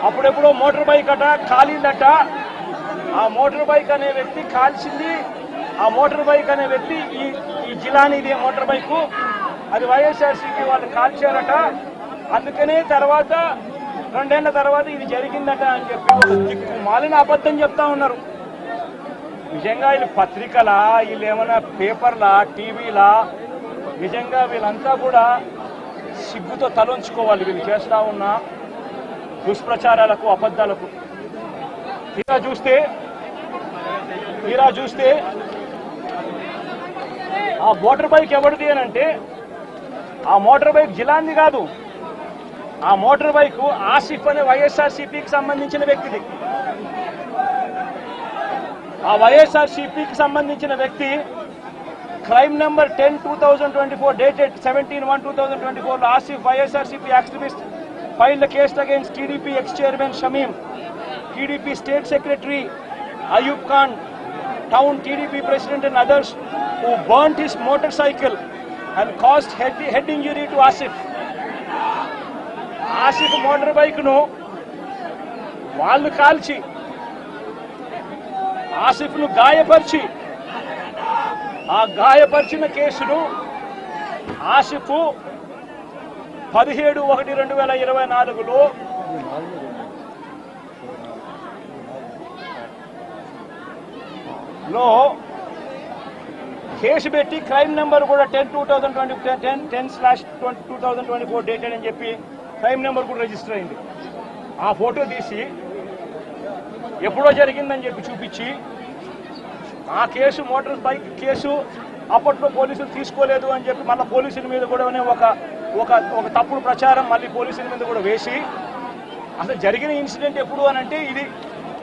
అప్పుడెప్పుడో motor bike అట కాలిందట. ఆ మోటార్ బైక్ అనే వ్యక్తి కాల్చింది. ఆ మోటార్ బైక్ అనే వ్యక్తి ఈ జిలానీది మోటార్ బైకు, అది వైఎస్ఆర్సీపీ వాళ్ళు కాల్చారట. అందుకనే తర్వాత 2 ఏళ్ల తర్వాత ఇది జరిగిందట అని చెప్పి మాలిన అబద్ధం చెప్తా ఉన్నారు. నిజంగా వీళ్ళు పత్రికలా, వీళ్ళు ఏమైనా పేపర్లా, టీవీలా? నిజంగా వీళ్ళంతా కూడా సిగ్గుతో తలొంచుకోవాలి వీళ్ళు చేస్తా ఉన్న దుష్ప్రచారాలకు, అబద్ధాలకు. తీరా చూస్తే ఆ మోటార్ బైక్ ఎవరిది అని అంటే, ఆ మోటార్ బైక్ జిలాంది కాదు. ఆ మోటార్ బైక్ ఆసిఫ్ అనే వైఎస్ఆర్సీపీకి సంబంధించిన వ్యక్తిది. ఆ వైఎస్ఆర్సీపీకి సంబంధించిన వ్యక్తి crime number 10/2024 dated 17/1/2024 Asif YSRCP activist filed a case against TDP ex-chairman Shamim, TDP state secretary Ayub Khan, town TDP president and others who burnt his motorcycle and caused head injury to Asif. Asif motorbike nu వాళ్ళు కాల్చి ఆసిఫ్ను గాయపరిచి, ఆ గాయపరిచిన కేసును Asif 17/1/2024లో case పెట్టి crime number కూడా 10/2024 dated అని చెప్పి crime number కూడా register అయింది. ఆ ఫోటో తీసి ఎప్పుడో జరిగిందని చెప్పి చూపించి, ఆ కేసు మోటార్ బైక్ కేసు అప్పట్లో పోలీసులు తీసుకోలేదు అని చెప్పి మళ్ళీ పోలీసుల మీద కూడా ఒక తప్పుడు ప్రచారం మళ్ళీ పోలీసుల మీద కూడా వేసి, అసలు జరిగిన ఇన్సిడెంట్ ఎప్పుడు అని అంటే ఇది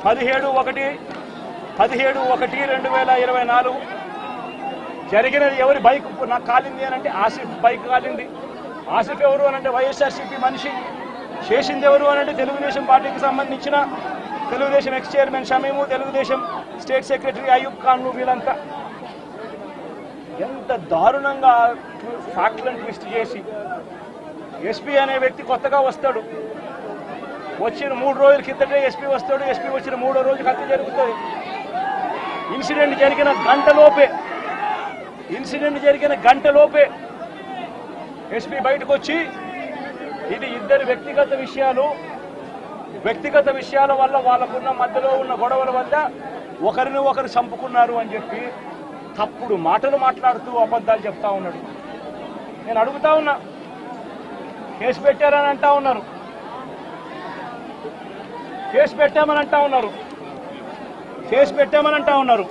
17/1/2024 జరిగినది. ఎవరి బైక్ నాకు కాలింది అని అంటే ఆసిఫ్ బైక్ కాలింది. ఆసిఫ్ ఎవరు అని అంటే వైఎస్ఆర్సీపీ మనిషి. చేసింది ఎవరు అని అంటే తెలుగుదేశం పార్టీకి సంబంధించిన Telugu Desam X chairman Shamim, Telugu Desam state secretary Ayub Khan. వీళ్ళంతా ఎంత దారుణంగా ఫ్యాక్ట్లను ట్విస్ట్ చేసి, ఎస్పీ అనే వ్యక్తి కొత్తగా వస్తాడు, వచ్చిన 3 రోజుల కిందటే ఎస్పీ వస్తాడు, ఎస్పీ వచ్చిన 3వ రోజు హత్య జరుగుతుంది. ఇన్సిడెంట్ జరిగిన గంటలోపే ఎస్పీ బయటకు వచ్చి ఇది ఇద్దరు వ్యక్తిగత విషయాల వల్ల వాళ్ళకున్న మధ్యలో ఉన్న గొడవల వల్ల ఒకరిని ఒకరు చంపుకున్నారు అని చెప్పి తప్పుడు మాటలు మాట్లాడుతూ అబద్ధాలు చెప్తా ఉన్నాడు. నేను అడుగుతా ఉన్నా, కేసు పెట్టారని అంటా ఉన్నారు, కేసు పెట్టామని అంటా ఉన్నారు.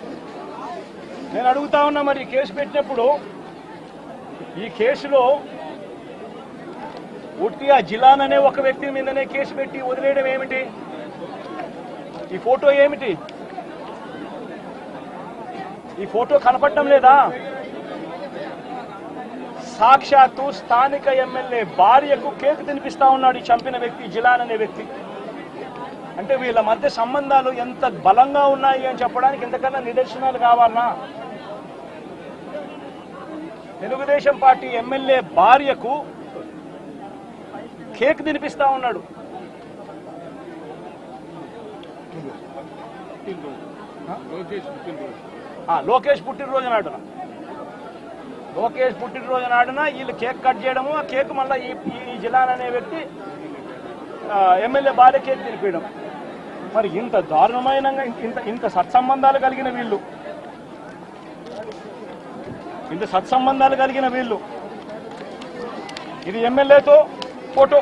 నేను అడుగుతా ఉన్నా, మరి కేసు పెట్టినప్పుడు ఈ కేసులో ఉట్టి ఆ జిలాన్ అనే ఒక వ్యక్తి మీదనే కేసు పెట్టి వదిలేయడం ఏమిటి? ఈ ఫోటో ఏమిటి? ఈ ఫోటో కనపడటం లేదా? సాక్షాత్తు స్థానిక ఎమ్మెల్యే భార్యకు కేక్ తినిపిస్తా ఉన్నాడు ఈ చంపిన వ్యక్తి, జిలాన్ అనే వ్యక్తి. అంటే వీళ్ళ మధ్య సంబంధాలు ఎంత బలంగా ఉన్నాయి అని చెప్పడానికి ఇంతకన్నా నిదర్శనాలు కావాలన్నా? తెలుగుదేశం పార్టీ ఎమ్మెల్యే భార్యకు కేక్ తినిపిస్తా ఉన్నాడు. లోకేష్ పుట్టినరోజు నాడున వీళ్ళు కేక్ కట్ చేయడము, ఆ కేక్ మళ్ళీ ఈ జిలాన్ అనే వ్యక్తి ఎమ్మెల్యే భార్య కేక్ తినిపించడం. మరి ఇంత దారుణమైన ఇంత సత్సంబంధాలు కలిగిన వీళ్ళు, ఇది ఎమ్మెల్యేతో ఫోటో.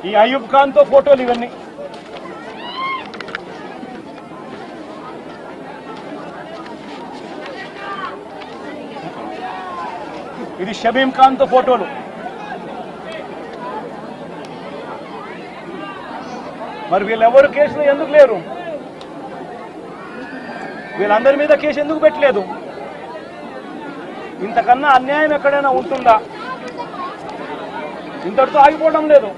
ఈ అయూబ్ ఖాన్ తో ఫోటోలు ఇవన్నీ. ఇది షమీం ఖాన్ తో ఫోటోలు. మరి వీళ్ళెవరు కేసులో ఎందుకు లేరు? వీళ్ళందరి మీద కేసు ఎందుకు పెట్టలేదు? ఇంతకన్నా అన్యాయం ఎక్కడైనా ఉంటుందా? ఇంతటితో ఆగిపోవడం లేదు.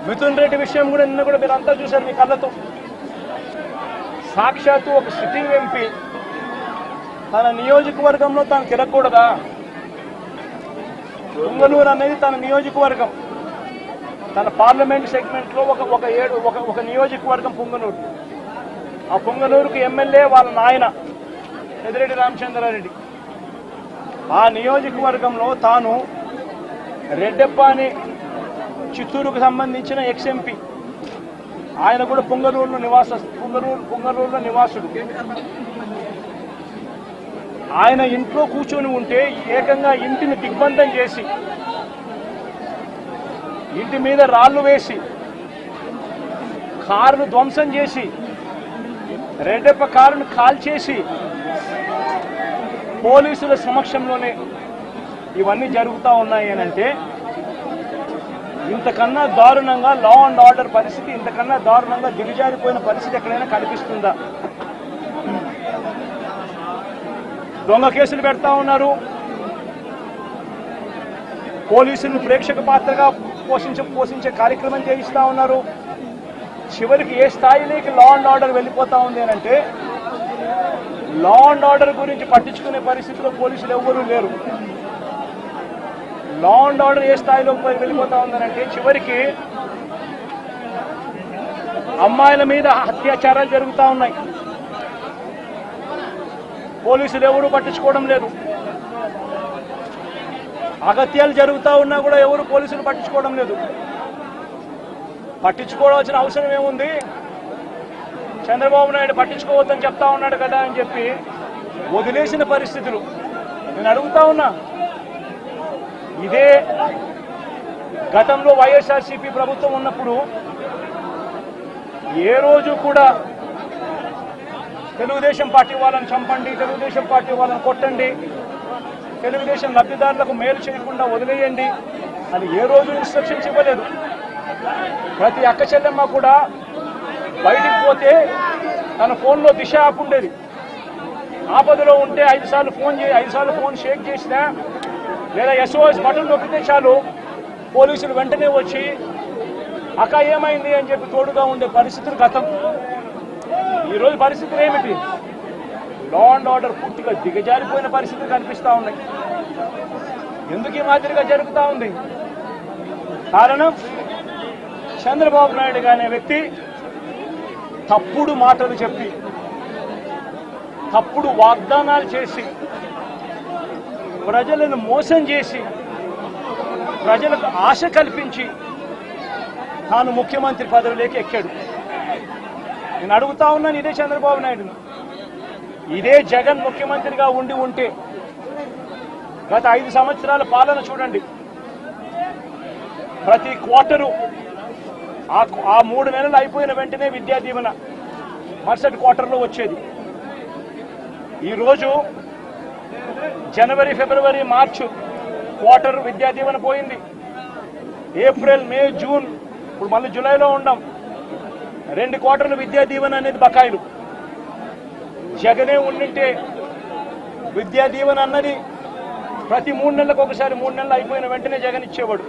మిథున్ రెడ్డి విషయం కూడా నిన్న కూడా మీరంతా చూశారు మీ కళ్ళతో. సాక్షాత్తు ఒక సిట్టింగ్ ఎంపీ తన నియోజకవర్గంలో తాను తిరగకూడదా? పుంగనూరు అనేది తన నియోజకవర్గం. తన పార్లమెంట్ సెగ్మెంట్లో ఒక నియోజకవర్గం పుంగనూరు. ఆ పుంగనూరుకు ఎమ్మెల్యే వాళ్ళ నాయన పెద్దిరెడ్డి రామచంద్రారెడ్డి. ఆ నియోజకవర్గంలో తాను రెడ్డెప్ప అని చిత్తూరుకు సంబంధించిన ఎక్స్ఎంపీ, ఆయన కూడా పుంగనూరులో నివాసుడు. ఆయన ఇంట్లో కూర్చొని ఉంటే ఏకంగా ఇంటిని దిగ్బంధం చేసి, ఇంటి మీద రాళ్లు వేసి, కారును ధ్వంసం చేసి, రెడ్డెప్ప కారును కాల్చేసి పోలీసుల సమక్షంలోనే ఇవన్నీ జరుగుతూ ఉన్నాయి అని అంటే, ఇంతకన్నా దారుణంగా లా అండ్ ఆర్డర్ పరిస్థితి, ఇంతకన్నా దారుణంగా దిగజారిపోయిన పరిస్థితి ఎక్కడైనా కనిపిస్తుందా? దొంగ కేసులు పెడతా ఉన్నారు, పోలీసులను ప్రేక్షక పాత్రగా పోషించే కార్యక్రమం చేయిస్తా ఉన్నారు. చివరికి ఏ స్థాయిలోకి లా అండ్ ఆర్డర్ వెళ్ళిపోతా ఉంది అని అంటే, లా అండ్ ఆర్డర్ గురించి పట్టించుకునే పరిస్థితిలో పోలీసులు ఎవ్వరూ లేరు. లా అండ్ ఆర్డర్ ఏ స్థాయిలో వెళ్ళిపోతా ఉందనంటే, చివరికి అమ్మాయిల మీద అత్యాచారాలు జరుగుతూ ఉన్నాయి, పోలీసులు ఎవరు పట్టించుకోవడం లేదు. అగత్యాలు జరుగుతూ ఉన్నా కూడా ఎవరు పోలీసులు పట్టించుకోవడం లేదు. పట్టించుకోవాల్సిన అవసరం ఏముంది? చంద్రబాబు నాయుడు పట్టించుకోవద్దని చెప్తా ఉన్నాడు కదా అని చెప్పి వదిలేసిన పరిస్థితులు. నేను అడుగుతా ఉన్నా, ఇదే గతంలో వైఎస్ఆర్సీపీ ప్రభుత్వం ఉన్నప్పుడు ఏ రోజు కూడా తెలుగుదేశం పార్టీ వాళ్ళని చంపండి, తెలుగుదేశం పార్టీ వాళ్ళని కొట్టండి, తెలుగుదేశం లబ్ధిదారులకు మేలు చేయకుండా వదిలేయండి అని ఏ రోజు ఇన్స్ట్రక్షన్స్ ఇవ్వలేదు. ప్రతి అక్క చెల్లెమ్మ కూడా బయటికి పోతే తన ఫోన్లో దిశ యాప్ ఉండేది. ఆపదలో ఉంటే 5 సార్లు ఫోన్ షేక్ చేసినా లేదా SOS బటన్ నొక్కితే చాలు పోలీసులు వెంటనే వచ్చి అక్క ఏమైంది అని చెప్పి తోడుగా ఉండే పరిస్థితులు గతం. ఈరోజు పరిస్థితులు ఏమిటి? లా అండ్ ఆర్డర్ పూర్తిగా దిగజారిపోయిన పరిస్థితులు కనిపిస్తూ ఉన్నాయి. ఎందుకు ఈ మాదిరిగా జరుగుతూ ఉంది? కారణం, చంద్రబాబు నాయుడు అనే వ్యక్తి తప్పుడు మాటలు చెప్పి, తప్పుడు వాగ్దానాలు చేసి, ప్రజలను మోసం చేసి, ప్రజలకు ఆశ కల్పించి తాను ముఖ్యమంత్రి పదవిలోకి ఎక్కాడు. నేను అడుగుతా ఉన్నాను, ఇదే చంద్రబాబు నాయుడును, ఇదే జగన్ ముఖ్యమంత్రిగా ఉంటే గత 5 సంవత్సరాల పాలన చూడండి. ప్రతి క్వార్టరు ఆ 3 నెలలు అయిపోయిన వెంటనే విద్యా దీవెన మరుసటి క్వార్టర్లో వచ్చేది. ఈరోజు జనవరి, ఫిబ్రవరి, మార్చి క్వార్టర్ విద్యా దీవెన పోయింది. ఏప్రిల్, మే, జూన్, ఇప్పుడు మళ్ళీ జూలైలో ఉన్నాం. 2 క్వార్టర్లు విద్యా దీవెన అనేది బకాయిలు. జగనే ఉండింటే విద్యా దీవెన అన్నది ప్రతి 3 నెలలకు ఒకసారి, 3 నెలలు అయిపోయిన వెంటనే జగన్ ఇచ్చేవాడు.